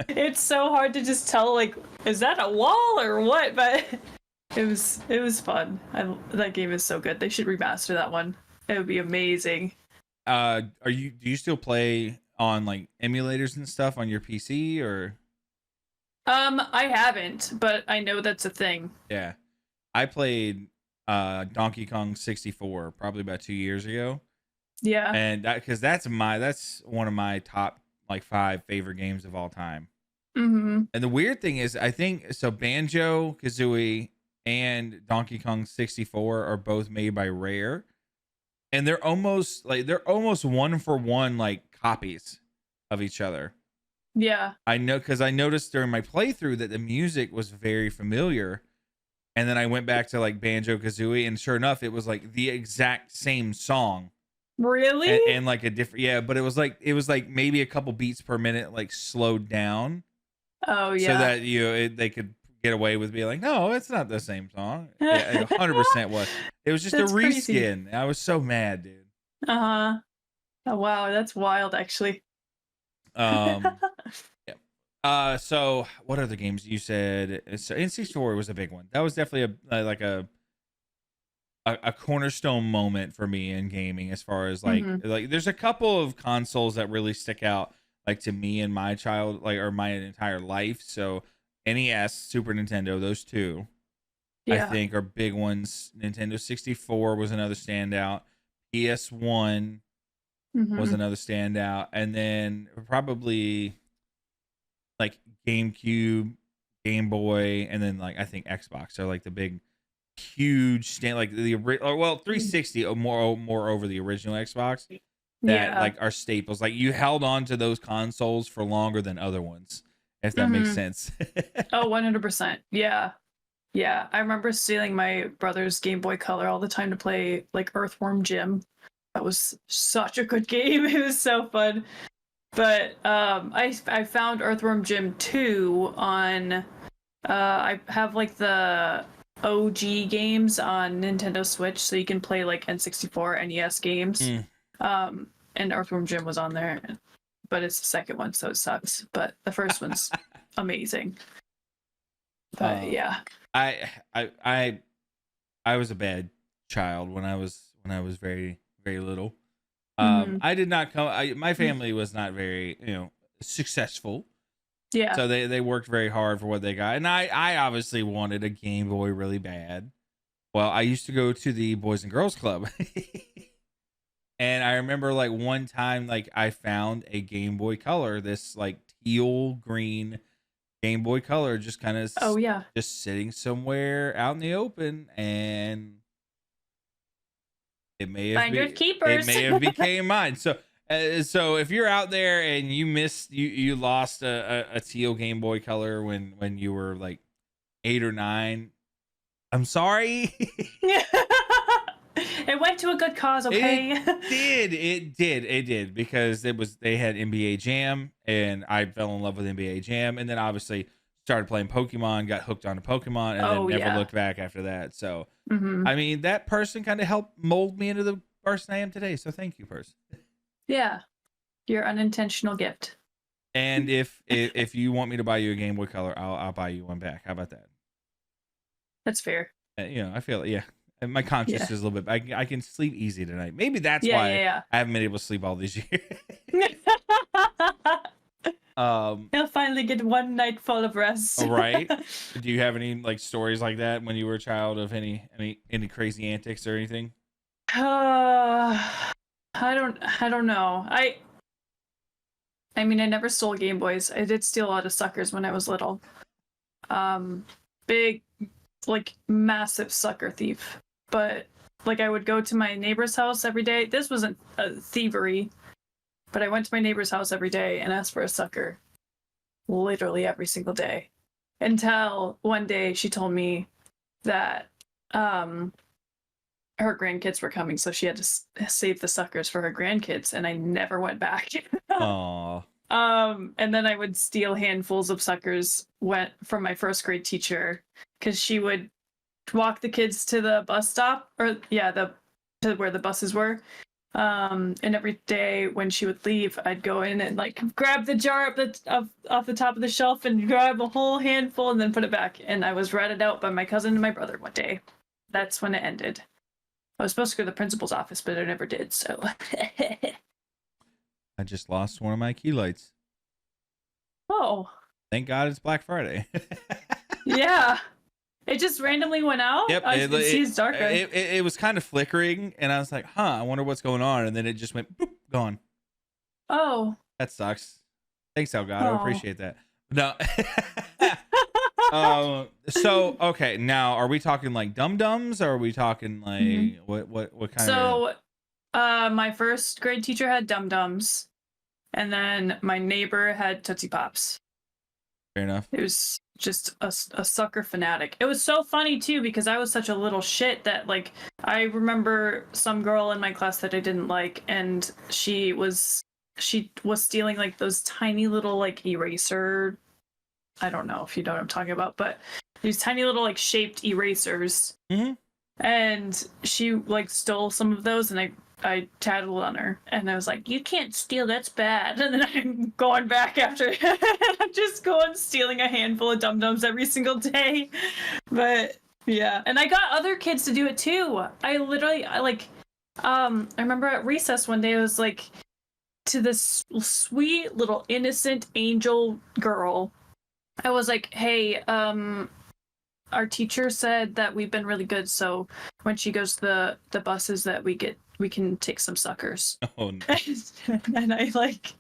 it's so hard to just tell, like, is that a wall or what? But it was fun. That game is so good. They should remaster that one. It would be amazing.
Do you still play on like emulators and stuff on your PC or?
I haven't, but I know that's a thing.
Yeah. I played Donkey Kong 64 probably about 2 years ago.
Yeah.
And because that's one of my top like 5 favorite games of all time.
Mm-hmm.
And the weird thing is, I think so. Banjo Kazooie and Donkey Kong 64 are both made by Rare, and they're almost 1-for-1 like copies of each other.
Yeah.
I know, because I noticed during my playthrough that the music was very familiar. And then I went back to like Banjo Kazooie, and sure enough, it was like the exact same song.
Really?
And like a different, yeah, but it was like maybe a couple beats per minute, like slowed down.
Oh yeah.
So that they could get away with being like, no, it's not the same song. Yeah, 100% was. It was just a reskin. Crazy. I was so mad, dude.
Uh-huh. Oh wow, that's wild, actually.
Yeah. So what other games you said? So N64 was a big one. That was definitely a cornerstone moment for me in gaming, as far as like there's a couple of consoles that really stick out like to me in my my entire life. So NES, Super Nintendo, those two I think are big ones. Nintendo 64 was another standout. PS1 was another standout, and then probably like GameCube, Game Boy, and then like I think Xbox. So like the big, huge stand, like 360 or more over the original Xbox. That like are staples. Like you held on to those consoles for longer than other ones, if that makes sense.
Oh, 100%. Yeah. Yeah. I remember stealing my brother's Game Boy Color all the time to play like Earthworm Jim. That was such a good game. It was so fun. But I found Earthworm Jim 2 on I have like the OG games on Nintendo Switch, so you can play like N64, NES games. And Earthworm Jim was on there. but it's the second one, so it sucks. But the first one's amazing. But yeah,
I was a bad child when I was very very little. I did not come. My family was not very successful.
yeah.
So they worked very hard for what they got, and I obviously wanted a Game Boy really bad. Well, I used to go to the Boys and Girls Club. And I remember like one time, like I found a Game Boy Color, this like teal green Game Boy Color, just kind of
Oh yeah.
just sitting somewhere out in the open, and it may have
Finder of
it
keepers.
may have became mine. So if you're out there and you missed you lost a teal Game Boy Color when you were like 8 or 9, I'm sorry.
It went to a good cause, okay?
It did because they had NBA Jam, and I fell in love with NBA Jam, and then obviously started playing Pokemon, got hooked on Pokemon, and then never looked back after that. So I mean, that person kind of helped mold me into the person I am today. So thank you, person.
Yeah, your unintentional gift.
And if you want me to buy you a Game Boy Color, I'll buy you one back. How about that?
That's fair.
I feel yeah. And my conscience is a little bit. I can sleep easy tonight. Maybe that's why I haven't been able to sleep all these years.
He'll finally get one night full of rest.
Right? Do you have any like stories like that when you were a child of any crazy antics or anything?
I don't know. I mean, I never stole Game Boys. I did steal a lot of suckers when I was little. Big, like massive sucker thief. But like I would go to my neighbor's house every day. This wasn't thievery, but I went to my neighbor's house every day and asked for a sucker, literally every single day, until one day she told me that her grandkids were coming, so she had to save the suckers for her grandkids, and I never went back.
Aww.
And then I would steal handfuls of suckers from my first grade teacher, because she would walk the kids to the bus stop, or to where the buses were. And every day when she would leave, I'd go in and like grab the jar off the top of the shelf and grab a whole handful and then put it back. And I was ratted out by my cousin and my brother one day. That's when it ended. I was supposed to go to the principal's office, but I never did. So
I just lost one of my key lights.
Oh.
Thank God it's Black Friday.
Yeah. It just randomly went out?
Yep.
It's darker.
It was kind of flickering, and I was like, huh, I wonder what's going on. And then it just went, boop, gone.
Oh.
That sucks. Thanks, Elgato. I appreciate that. No. So, okay, now, are we talking like dum-dums, or are we talking like, what kind of...
So, my first grade teacher had dum-dums, and then my neighbor had Tootsie Pops.
Fair enough.
It was just a sucker fanatic. It was so funny too, because I was such a little shit that like I remember some girl in my class that I didn't like, and she was stealing like those tiny little like eraser, I don't know if you know what I'm talking about, but these tiny little like shaped erasers. And she like stole some of those, and I tattled on her, and I was like, "You can't steal, that's bad." And then I'm going back after I'm just going stealing a handful of dum-dums every single day. But yeah, and I got other kids to do it too. I remember at recess one day, I was like, to this sweet little innocent angel girl, I was like, "Hey, our teacher said that we've been really good, so when she goes to the buses that we can take some suckers."
Oh, no.
And I like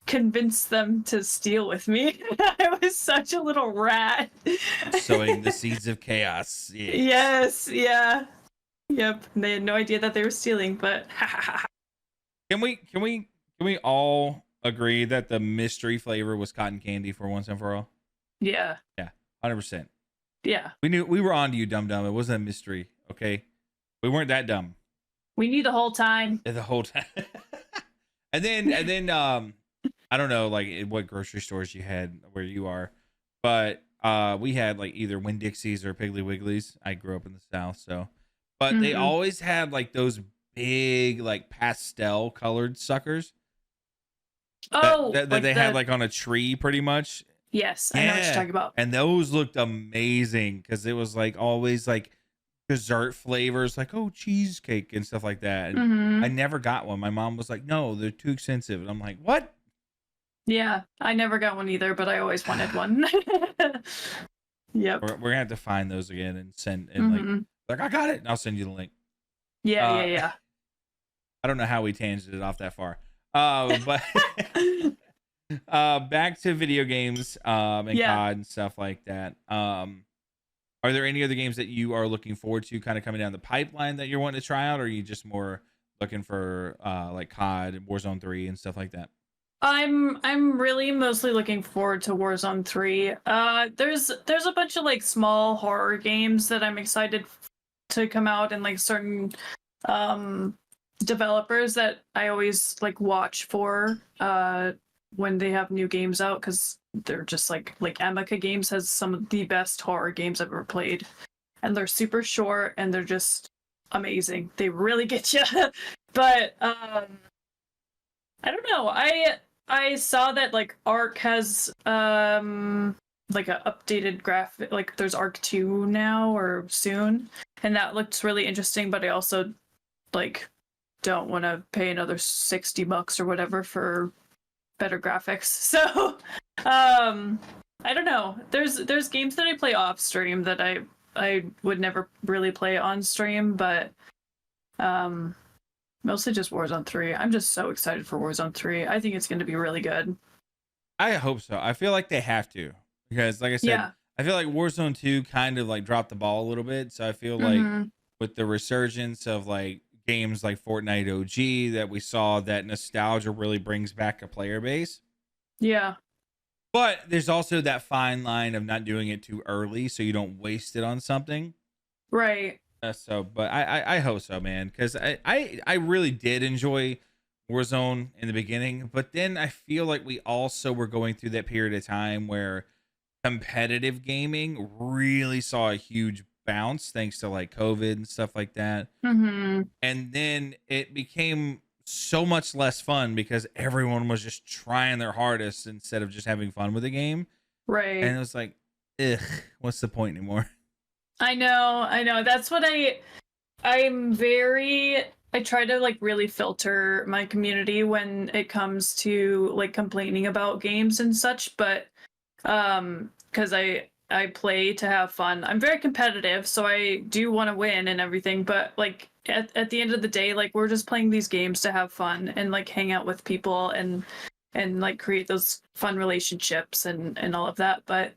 convinced them to steal with me. I was such a little rat.
Sowing the seeds of chaos.
Yes, yeah. Yep. And they had no idea that they were stealing, but
Can we all agree that the mystery flavor was cotton candy for once and for all?
Yeah.
Yeah, 100%.
Yeah.
We were on to you, dum dum. It wasn't a mystery, okay? We weren't that dumb.
We knew the whole time.
The whole time. and then I don't know like what grocery stores you had where you are, but we had like either Winn-Dixie's or Piggly Wiggly's. I grew up in the South, so but they always had like those big like pastel colored suckers.
Oh,
that
like
they had
the
like on a tree pretty much.
yes, I know what you're
Yeah.
talking about.
And those looked amazing because it was like always like dessert flavors, like cheesecake and stuff like that. And I
Hmm.
never got one. My mom was like, "No, they're too expensive." And I'm like, "What?"
Yeah, I never got one either, but I always wanted one. Yep.
We're gonna have to find those again and send and
Hmm.
like I got it, and I'll send you the link.
Yeah,
Uh,
yeah,
I don't know how we tangented off that far. But
yeah.
back to video games and
Yeah.
COD and stuff like that. Are there any other games that you are looking forward to kind of coming down the pipeline that you're wanting to try out, or are you just more looking for like COD, Warzone 3 and stuff like that?
I'm really mostly looking forward to Warzone 3. There's a bunch of like small horror games that I'm excited to come out, and like certain um developers that I always like watch for when they have new games out, because they're just like Amica Games has some of the best horror games I've ever played, and they're super short and they're just amazing. They really get you. But I don't know. I saw that like Arc has like a updated graphic, like there's Arc 2 now or soon, and that looks really interesting, but I also like don't want to pay another $60 or whatever for better graphics. So I don't know. There's games that I play off stream that I would never really play on stream, but um mostly just Warzone 3. I'm just so excited for Warzone 3. I think it's going to be really good.
I hope so. I feel like they have to because, like I said,
Yeah.
I feel like Warzone 2 kind of like dropped the ball a little bit. So I feel like
Hmm.
with the resurgence of like games like Fortnite OG that we saw, that nostalgia really brings back a player base.
Yeah.
But there's also that fine line of not doing it too early so you don't waste it on something.
Right.
But I hope so, man, because I really did enjoy Warzone in the beginning, but then I feel like we also were going through that period of time where competitive gaming really saw a huge bounce thanks to like COVID and stuff like that.
Hmm.
And then it became so much less fun because everyone was just trying their hardest instead of just having fun with the game. And
Right.
it was like, ugh, what's the point anymore?
I know. I know. That's what I'm very I try to like really filter my community when it comes to like complaining about games and such, but because I play to have fun. I'm very competitive, so I do want to win and everything, but like at the end of the day, like we're just playing these games to have fun and like hang out with people and like create those fun relationships and all of that. But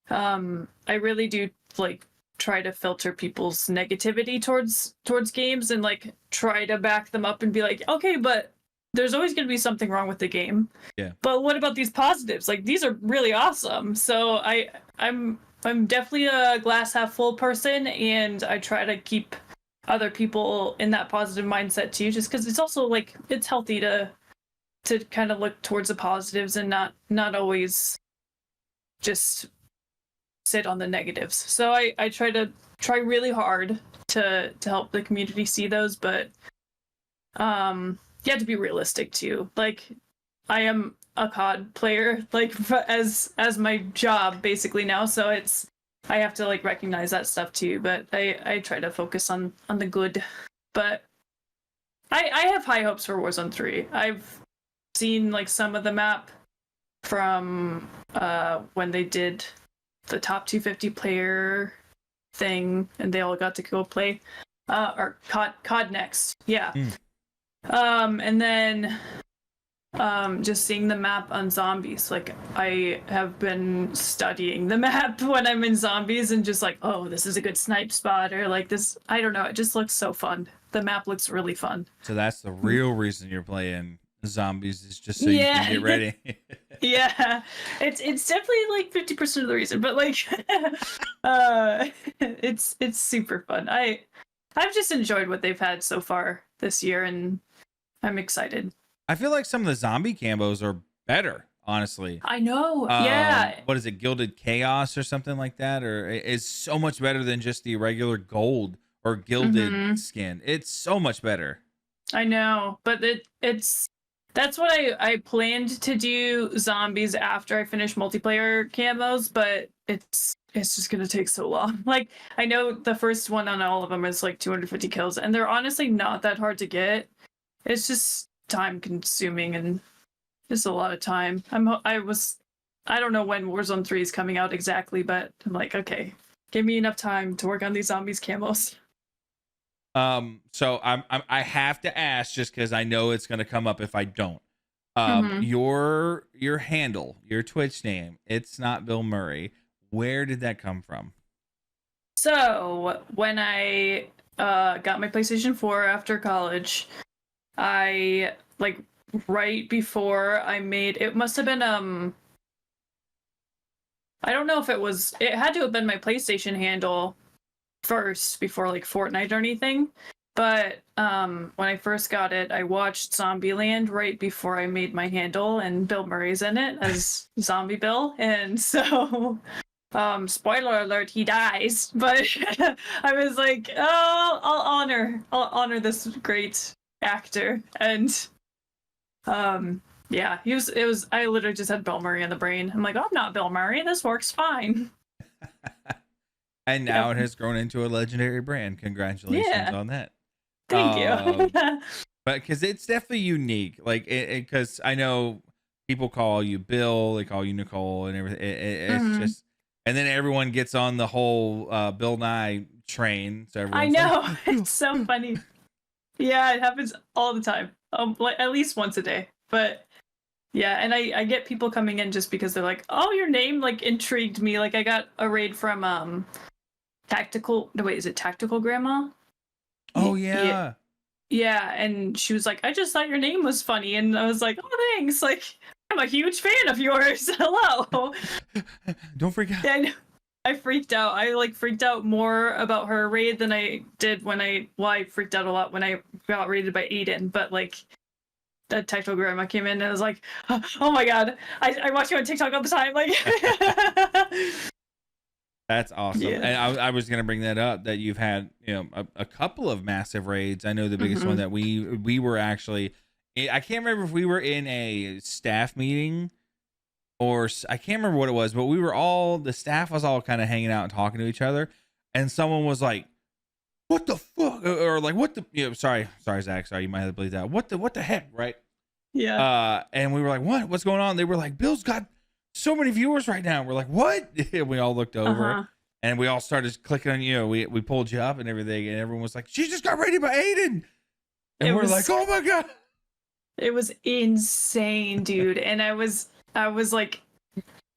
I really do like try to filter people's negativity towards games and like try to back them up and be like, okay, but there's always going to be something wrong with the game,
Yeah.
but what about these positives? Like these are really awesome. So I'm definitely a glass half full person, and I try to keep other people in that positive mindset too, just because it's also like it's healthy to kind of look towards the positives and not always just sit on the negatives. So I try really hard to help the community see those, but you have to be realistic too. Like I am a COD player, like as my job basically now, so it's I have to like recognize that stuff too. But I try to focus on the good. But I have high hopes for Warzone 3. I've seen like some of the map from when they did the top 250 player thing, and they all got to go play or COD next. Yeah. And then just seeing the map on zombies, like I have been studying the map when I'm in zombies and just like, oh, this is a good snipe spot, or like this, I don't know, it just looks so fun. The map looks really fun.
So that's the real reason you're playing zombies, is just so you
Yeah.
can get ready.
Yeah, it's definitely like 50% of the reason, but like it's super fun. I've just enjoyed what they've had so far this year, and I'm excited.
I feel like some of the zombie cambos are better, honestly.
I know. Yeah.
What is it, Gilded Chaos or something like that? Or is so much better than just the regular gold or gilded
Mhm.
skin. It's so much better.
I know, but it's That's what I planned to do zombies after I finish multiplayer camos, but it's just gonna take so long. Like, I know the first one on all of them is like 250 kills, and they're honestly not that hard to get. It's just time consuming and just a lot of time. I don't know when Warzone 3 is coming out exactly, but I'm like, okay, give me enough time to work on these zombies camos.
So I have to ask just because I know it's gonna come up if I don't.
Mhm.
Your handle, your Twitch name, it's not Bill Murray. Where did that come from?
So when I got my PlayStation 4 after college, I like right before I made it must have been I don't know if it had to have been my PlayStation handle first before like Fortnite or anything. But when I first got it, I watched Zombieland right before I made my handle, and Bill Murray's in it as Zombie Bill, and so spoiler alert, he dies. But I was like, oh, I'll honor this great actor, and yeah, I literally just had Bill Murray in the brain. I'm like, oh, I'm not Bill Murray. This works fine.
And now
Yep.
it has grown into a legendary brand. Congratulations
Yeah,
on that.
thank you.
But because it's definitely unique, like because I know people call you Bill, they call you Nicole, and everything. It's
Mhm.
just, and then everyone gets on the whole Bill Nye train. So
I
everyone's
know.
like,
It's so funny. Yeah, it happens all the time. Like at least once a day. But yeah, and I get people coming in just because they're like, "Oh, your name like intrigued me." Like I got a raid from Tactical. No, wait, is it Tactical Grandma?
oh
Yeah,
yeah,
yeah, and she was like, "I just thought your name was funny," and I was like, "Oh, thanks." Like I'm a huge fan of yours. Hello.
don't freak out.
And I freaked out. I like freaked out more about her raid than I did I freaked out a lot when I got raided by Aiden, but like the Tactical Grandma came in and I was like, oh my god, I watch you on TikTok all the time. Like,
That's awesome.
yeah.
And I was gonna bring that up that you've had a couple of massive raids. I know the biggest one
Hmm.
that we were actually, I can't remember if we were in a staff meeting or I can't remember what it was, but the staff was all kind of hanging out and talking to each other, and someone was like, "What the fuck?" or like, "What the?" Sorry, Zach. Sorry, you might have to bleep that. What the heck, right?
Yeah.
And we were like, "What? What's going on?" They were like, "Bill's got so many viewers right now." We're like, "What?" And we all looked
Uh
over,
huh.
and we all started clicking on. We pulled you up and everything, and everyone was like, "She just got raided by Aiden,"
It
and we're like,
was
"Oh my god!"
it was insane, dude. And I was like,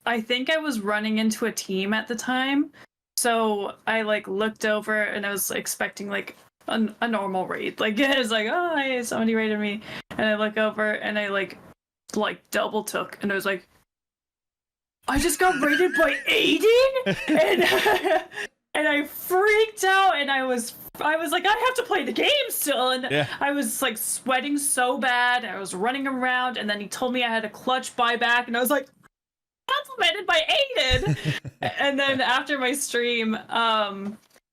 I think I was running into a team at the time, so I like looked over and I was expecting like a normal raid. Like it was like, oh, hey, somebody raided me, and I look over and I like double took, and I was like, I just got raided by Aiden, and and I freaked out, and I was like, I have to play the game still, and
Yeah.
I was like sweating so bad. I was running around, and then he told me I had a clutch buyback, and I was like, complimented by Aiden. And then after my stream,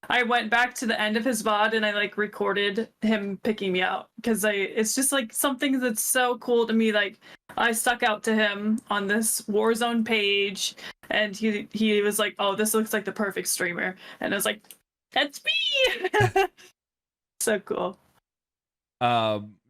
I went back to the end of his VOD and I like recorded him picking me out because it's just like something that's so cool to me. Like I stuck out to him on this Warzone page, and he was like, "Oh, this looks like the perfect streamer," and I was like, "That's me." So cool.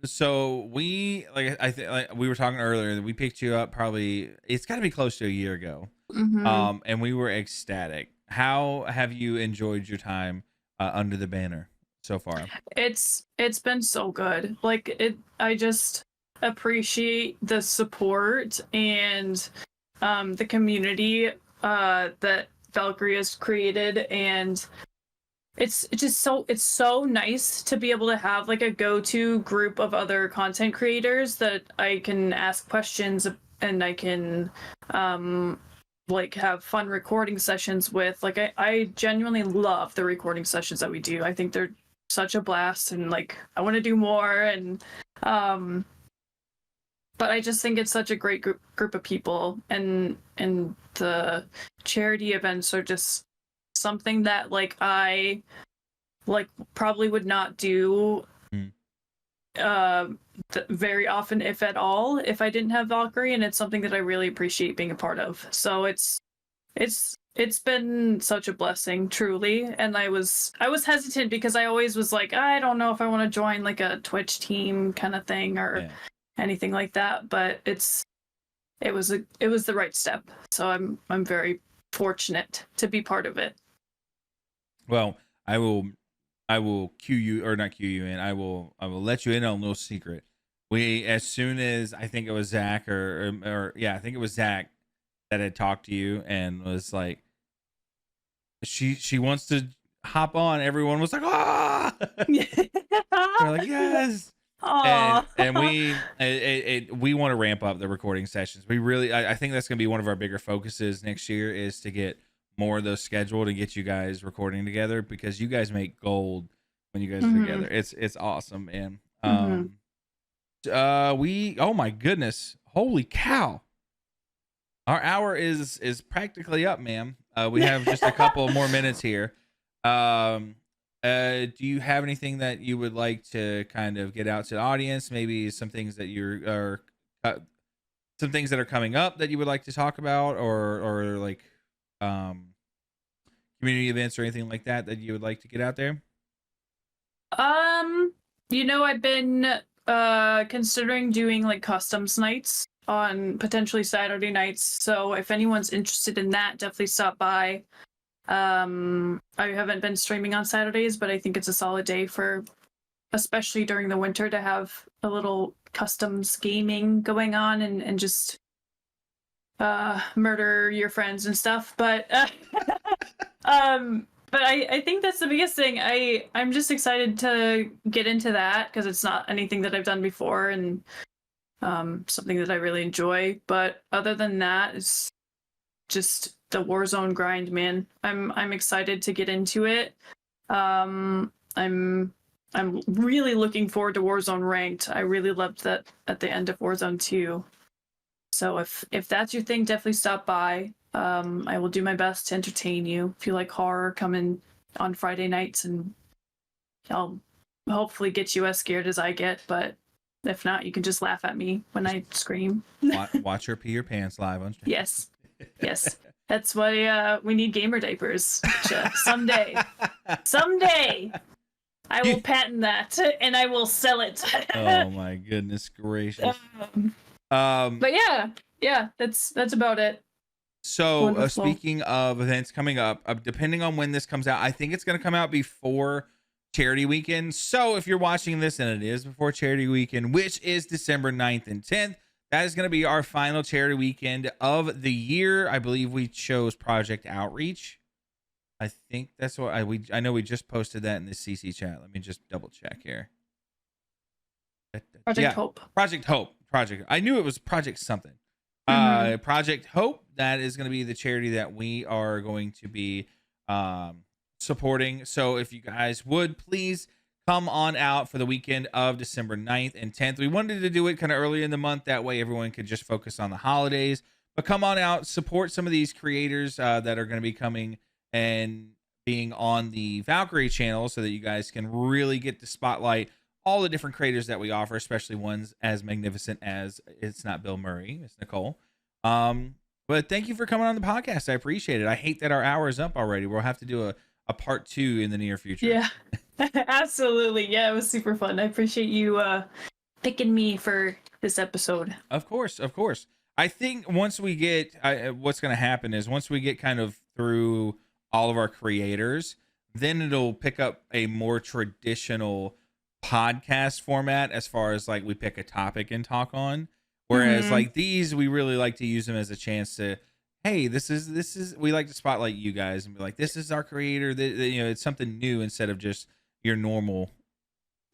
So we like I think like we were talking earlier that we picked you up probably it's got to be close to a year ago.
Hmm.
And we were ecstatic. How have you enjoyed your time under the banner so far?
It's been so good. Like I just appreciate the support and the community that Valkyrie has created, and it's so nice to be able to have like a go-to group of other content creators that I can ask questions and I can like have fun recording sessions with. Like I genuinely love the recording sessions that we do. I think they're such a blast, and like I want to do more, and um but I just think it's such a great group of people, and the charity events are just something that like I like probably would not do
Mm.
uh, very often, if at all, if I didn't have Valkyrie, and it's something that I really appreciate being a part of. So it's been such a blessing, truly. And I was hesitant because I always was like, I don't know if I want to join like a Twitch team kind of thing or anything like that. But it was the right step. So I'm very fortunate to be part of it.
Well, I will cue you, or not cue you in. I will let you in on a little secret. As soon as I think it was Zach or I think it was Zach that had talked to you and was like, she wants to hop on. Everyone was like, ah, we're like, yes. And we want to ramp up the recording sessions. We really, I think that's going to be one of our bigger focuses next year, is to get more of those scheduled and get you guys recording together, because you guys make gold when you guys are together. It's awesome, man. Oh my goodness, holy cow, our hour is practically up, ma'am. We have just a couple more minutes here. Do you have anything that you would like to kind of get out to the audience? Maybe some things that some things that are coming up that you would like to talk about, or like community events or anything like that you would like to get out there?
I've been considering doing like customs nights on potentially Saturday nights. So if anyone's interested in that, definitely stop by. I haven't been streaming on Saturdays, but I think it's a solid day for, especially during the winter, to have a little customs gaming going on and just murder your friends and stuff. But but I think that's the biggest thing. I'm just excited to get into that because it's not anything that I've done before, and something that I really enjoy. But other than that, it's just the Warzone grind, man. I'm excited to get into it. I'm really looking forward to Warzone Ranked. I really loved that at the end of Warzone 2. So if that's your thing, definitely stop by. I will do my best to entertain you. If you like horror, come in on Friday nights and I'll hopefully get you as scared as I get. But if not, you can just laugh at me when I scream.
Watch her pee your pants live on stream.
Yes. That's why we need gamer diapers. Someday I will patent that and I will sell it.
Oh my goodness gracious.
But yeah, that's about it.
So speaking of events coming up, depending on when this comes out, I think it's going to come out before Charity Weekend. So if you're watching this and it is before Charity Weekend, which is December 9th and 10th, that is going to be our final Charity Weekend of the year. I believe we chose Project Outreach. I think that's what I know we just posted that in the CC chat. Let me just double check here.
Hope.
Project Hope. I knew it was Project something. Project Hope. That is going to be the charity that we are going to be supporting. So if you guys would please come on out for the weekend of December 9th and 10th. We wanted to do it kind of early in the month. That way everyone could just focus on the holidays. But come on out, support some of these creators that are going to be coming and being on the Valkyrie channel, so that you guys can really get to spotlight all the different creators that we offer, especially ones as magnificent as It's Not Bill Murray, Miss Nicole. But thank you for coming on the podcast. I appreciate it. I hate that our hour is up already. We'll have to do a part 2 in the near future.
Yeah, absolutely. Yeah, it was super fun. I appreciate you picking me for this episode.
Of course. I think once we get, what's going to happen is once we get kind of through all of our creators, then it'll pick up a more traditional podcast format, as far as like we pick a topic and talk on. Whereas like these, we really like to use them as a chance to, hey, this is we like to spotlight you guys and be like, this is our creator. It's something new instead of just your normal.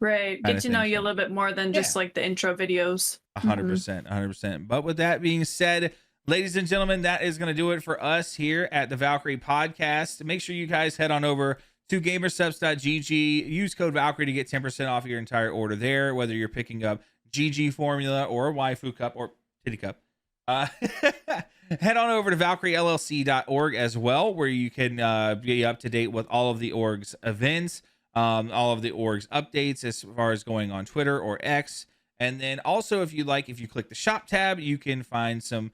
Right. Get to know you a little bit more than just like the intro videos.
100%. But with that being said, ladies and gentlemen, that is going to do it for us here at the Valkyrie podcast. Make sure you guys head on over to gamersubs.gg. Use code Valkyrie to get 10% off your entire order there, whether you're picking up GG formula or waifu cup or titty cup. Head on over to valkyriellc.org as well, where you can be up to date with all of the org's events. all of the org's updates as far as going on Twitter or X. And then also, if you like, if you click the shop tab, you can find some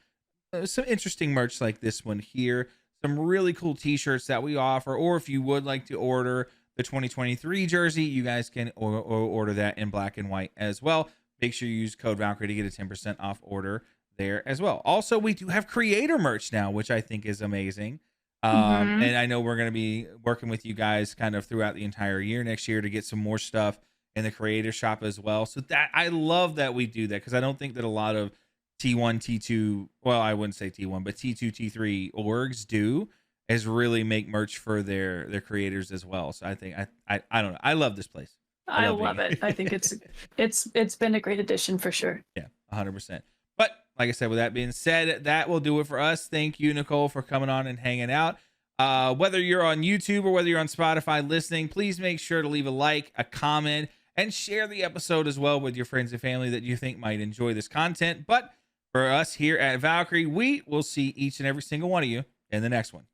interesting merch like this one here, some really cool t-shirts that we offer. Or if you would like to order the 2023 jersey, you guys can order that in black and white as well. Make sure you use code Valkyrie to get a 10% off order there as well. Also, we do have creator merch now, which I think is amazing. And I know we're going to be working with you guys kind of throughout the entire year next year to get some more stuff in the creator shop as well. So that I love that we do that, because I don't think that a lot of T1, T2, well, I wouldn't say T1, but T2, T3 orgs do, is really make merch for their creators as well. So I think I don't know. I love this place.
I love it. I think it's been a great addition for sure.
Yeah, 100%. But like I said, with that being said, that will do it for us. Thank you, Nicole, for coming on and hanging out. Whether you're on YouTube or whether you're on Spotify listening, please make sure to leave a like, a comment, and share the episode as well with your friends and family that you think might enjoy this content. But for us here at Valkyrie, we will see each and every single one of you in the next one.